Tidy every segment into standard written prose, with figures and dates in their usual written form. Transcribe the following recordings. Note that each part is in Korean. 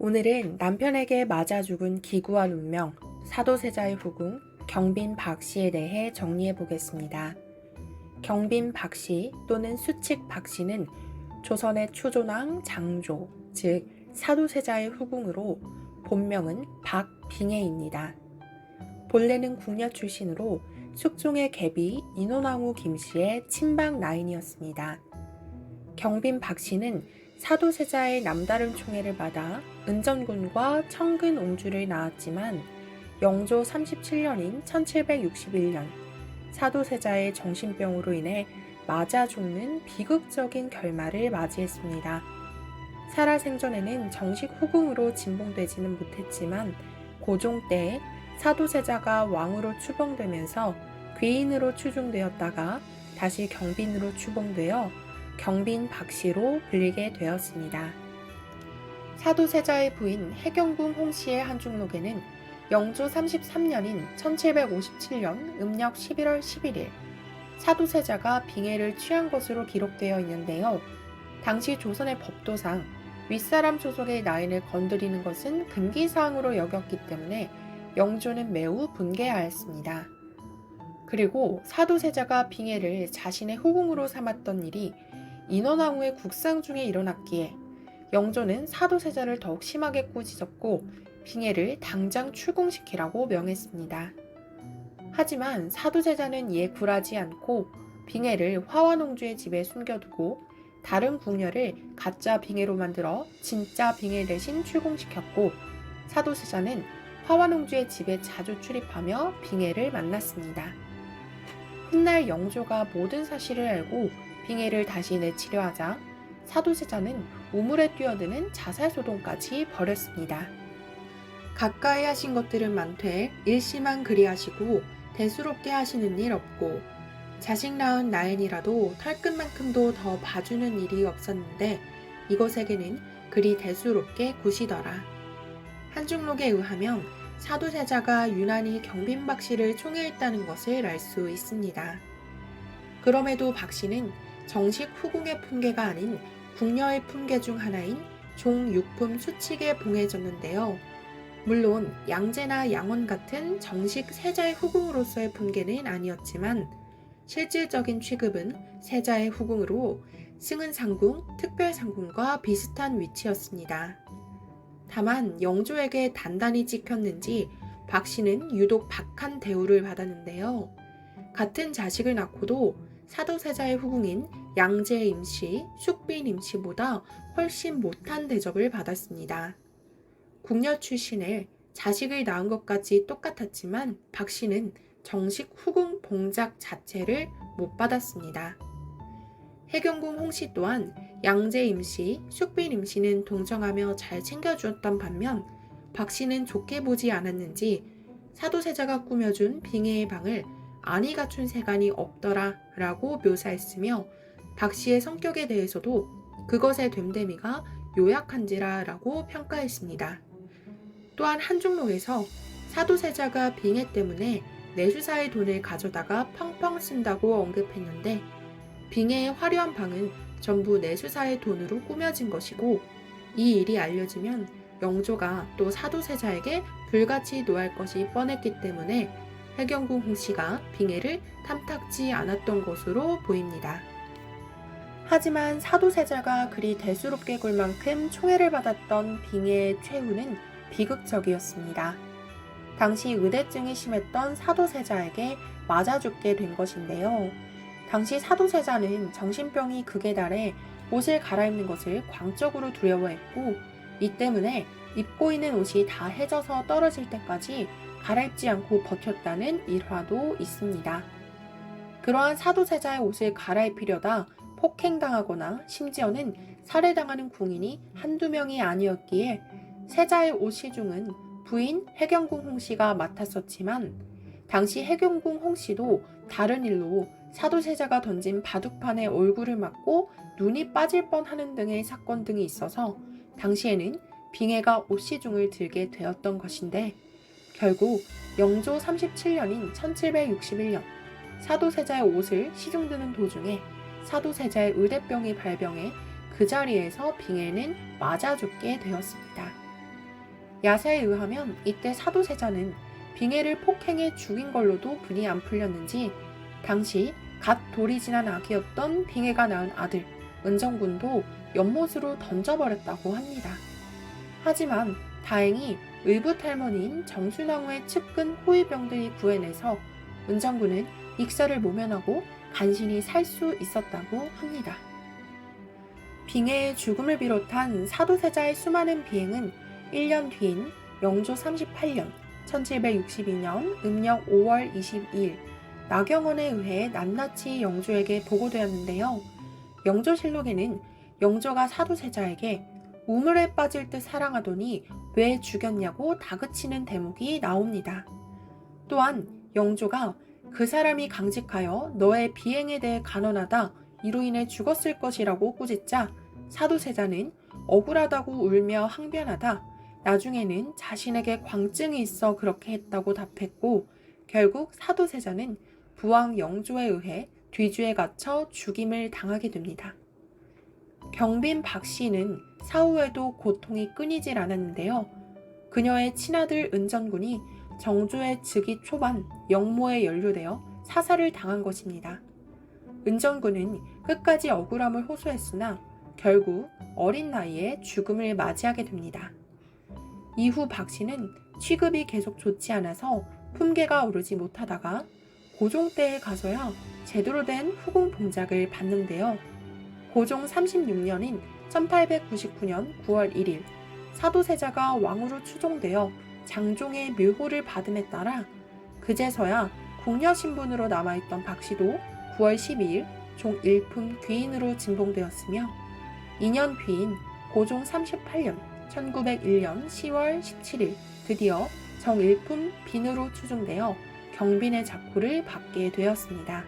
오늘은 남편에게 맞아 죽은 기구한 운명, 사도세자의 후궁, 경빈 박씨에 대해 정리해 보겠습니다. 경빈 박씨 또는 수칙 박씨는 조선의 추존왕 장조, 즉 사도세자의 후궁으로 본명은 박빙애입니다. 본래는 궁녀 출신으로 숙종의 계비 인원왕후 김씨의 친박 라인이었습니다. 경빈 박씨는 사도세자의 남다른 총애를 받아 은전군과 청근 옹주를 낳았지만 영조 37년인 1761년 사도세자의 정신병으로 인해 맞아 죽는 비극적인 결말을 맞이했습니다. 살아생전에는 정식 후궁으로 진봉되지는 못했지만 고종 때 사도세자가 왕으로 추봉되면서 귀인으로 추중되었다가 다시 경빈으로 추봉되어 경빈 박씨로 불리게 되었습니다. 사도세자의 부인 해경궁 홍씨의 한중록에는 영조 33년인 1757년 음력 11월 11일 사도세자가 빙애를 취한 것으로 기록되어 있는데요. 당시 조선의 법도상 윗사람 소속의 나인을 건드리는 것은 금기사항으로 여겼기 때문에 영조는 매우 분개하였습니다. 그리고 사도세자가 빙애를 자신의 후궁으로 삼았던 일이 인원왕후의 국상 중에 일어났기에 영조는 사도세자를 더욱 심하게 꾸짖었고 빙애를 당장 출궁시키라고 명했습니다. 하지만 사도세자는 이에 굴하지 않고 빙애를 화완옹주의 집에 숨겨두고 다른 궁녀를 가짜 빙애로 만들어 진짜 빙애 대신 출궁시켰고 사도세자는 화완옹주의 집에 자주 출입하며 빙애를 만났습니다. 훗날 영조가 모든 사실을 알고 빙애를 다시 내치려 하자 사도세자는 우물에 뛰어드는 자살소동까지 벌였습니다. 가까이 하신 것들은 많되 일시만 그리하시고 대수롭게 하시는 일 없고 자식 낳은 나엔이라도 털끝만큼도 더 봐주는 일이 없었는데 이것에게는 그리 대수롭게 구시더라. 한중록에 의하면 사도세자가 유난히 경빈 박씨를 총애했다는 것을 알 수 있습니다. 그럼에도 박씨는 정식 후궁의 품계가 아닌 궁녀의 품계 중 하나인 종육품 수칙에 봉해졌는데요. 물론 양제나 양원 같은 정식 세자의 후궁으로서의 품계는 아니었지만 실질적인 취급은 세자의 후궁으로 승은상궁, 특별상궁과 비슷한 위치였습니다. 다만 영조에게 단단히 찍혔는지 박씨는 유독 박한 대우를 받았는데요. 같은 자식을 낳고도 사도세자의 후궁인 양제 임씨, 숙빈 임씨보다 훨씬 못한 대접을 받았습니다. 궁녀 출신에 자식을 낳은 것까지 똑같았지만 박씨는 정식 후궁 봉작 자체를 못 받았습니다. 해경궁 홍씨 또한 양제 임씨, 숙빈 임씨는 동정하며 잘 챙겨주었던 반면 박씨는 좋게 보지 않았는지 사도세자가 꾸며준 빙애의 방을 안이 갖춘 세간이 없더라 라고 묘사했으며 박씨의 성격에 대해서도 그것의 됨됨이가 요약한지라 라고 평가했습니다. 또한 한중록에서 사도세자가 빙애 때문에 내수사의 돈을 가져다가 펑펑 쓴다고 언급했는데 빙애의 화려한 방은 전부 내수사의 돈으로 꾸며진 것이고 이 일이 알려지면 영조가 또 사도세자에게 불같이 노할 것이 뻔했기 때문에 해경궁 홍씨가 빙애를 탐탁지 않았던 것으로 보입니다. 하지만 사도세자가 그리 대수롭게 굴 만큼 총애를 받았던 빙애의 최후는 비극적이었습니다. 당시 의대증이 심했던 사도세자에게 맞아 죽게 된 것인데요. 당시 사도세자는 정신병이 극에 달해 옷을 갈아입는 것을 광적으로 두려워했고 이 때문에 입고 있는 옷이 다 해져서 떨어질 때까지 갈아입지 않고 버텼다는 일화도 있습니다. 그러한 사도세자의 옷을 갈아입히려다 폭행당하거나 심지어는 살해당하는 궁인이 한두 명이 아니었기에 세자의 옷 시중은 부인 해경궁 홍씨가 맡았었지만 당시 해경궁 홍씨도 다른 일로 사도세자가 던진 바둑판에 얼굴을 맞고 눈이 빠질 뻔하는 등의 사건 등이 있어서 당시에는 빙애가 옷 시중을 들게 되었던 것인데 결국 영조 37년인 1761년 사도세자의 옷을 시중드는 도중에 사도세자의 의대병이 발병해 그 자리에서 빙애는 맞아 죽게 되었습니다. 야사에 의하면 이때 사도세자는 빙해를 폭행해 죽인 걸로도 분이 안 풀렸는지 당시 갓 돌이 지난 아기였던 빙해가 낳은 아들 은정군도 연못으로 던져버렸다고 합니다. 하지만 다행히 의붓할머니인 정순왕후의 측근 호위병들이 구해내서 은정군은 익사를 모면하고 간신히 살 수 있었다고 합니다. 빙해의 죽음을 비롯한 사도세자의 수많은 비행은 1년 뒤인 영조 38년 1762년 음력 5월 22일 나경원에 의해 낱낱이 영조에게 보고되었는데요. 영조실록에는 영조가 사도세자에게 우물에 빠질 듯 사랑하더니 왜 죽였냐고 다그치는 대목이 나옵니다. 또한 영조가 그 사람이 강직하여 너의 비행에 대해 간언하다 이로 인해 죽었을 것이라고 꾸짖자 사도세자는 억울하다고 울며 항변하다 나중에는 자신에게 광증이 있어 그렇게 했다고 답했고 결국 사도세자는 부왕 영조에 의해 뒤주에 갇혀 죽임을 당하게 됩니다. 경빈 박씨는 사후에도 고통이 끊이질 않았는데요. 그녀의 친아들 은전군이 정조의 즉위 초반 영모에 연루되어 사살을 당한 것입니다. 은전군은 끝까지 억울함을 호소했으나 결국 어린 나이에 죽음을 맞이하게 됩니다. 이후 박씨는 취급이 계속 좋지 않아서 품계가 오르지 못하다가 고종 때에 가서야 제대로 된 후궁 봉작을 받는데요. 고종 36년인 1899년 9월 1일 사도세자가 왕으로 추종되어 장종의 묘호를 받음에 따라 그제서야 궁녀신분으로 남아있던 박씨도 9월 12일 종 1품 귀인으로 진봉되었으며 2년 뒤인 고종 38년 1901년 10월 17일 드디어 정 1품 빈으로 추종되어 경빈의 작호를 받게 되었습니다.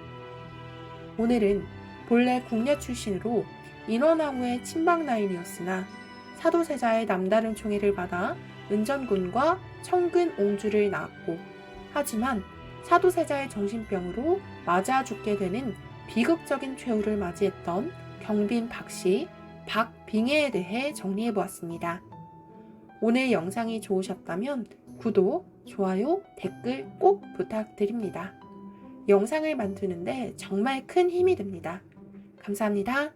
오늘은 본래 궁녀 출신으로 인원왕후의 친박라인이었으나 사도세자의 남다른 총애를 받아 은전군과 청근옹주를 낳았고 하지만 사도세자의 정신병으로 맞아 죽게 되는 비극적인 최후를 맞이했던 경빈 박씨 박빙해에 대해 정리해보았습니다. 오늘 영상이 좋으셨다면 구독, 좋아요, 댓글 꼭 부탁드립니다. 영상을 만드는데 정말 큰 힘이 됩니다. 감사합니다.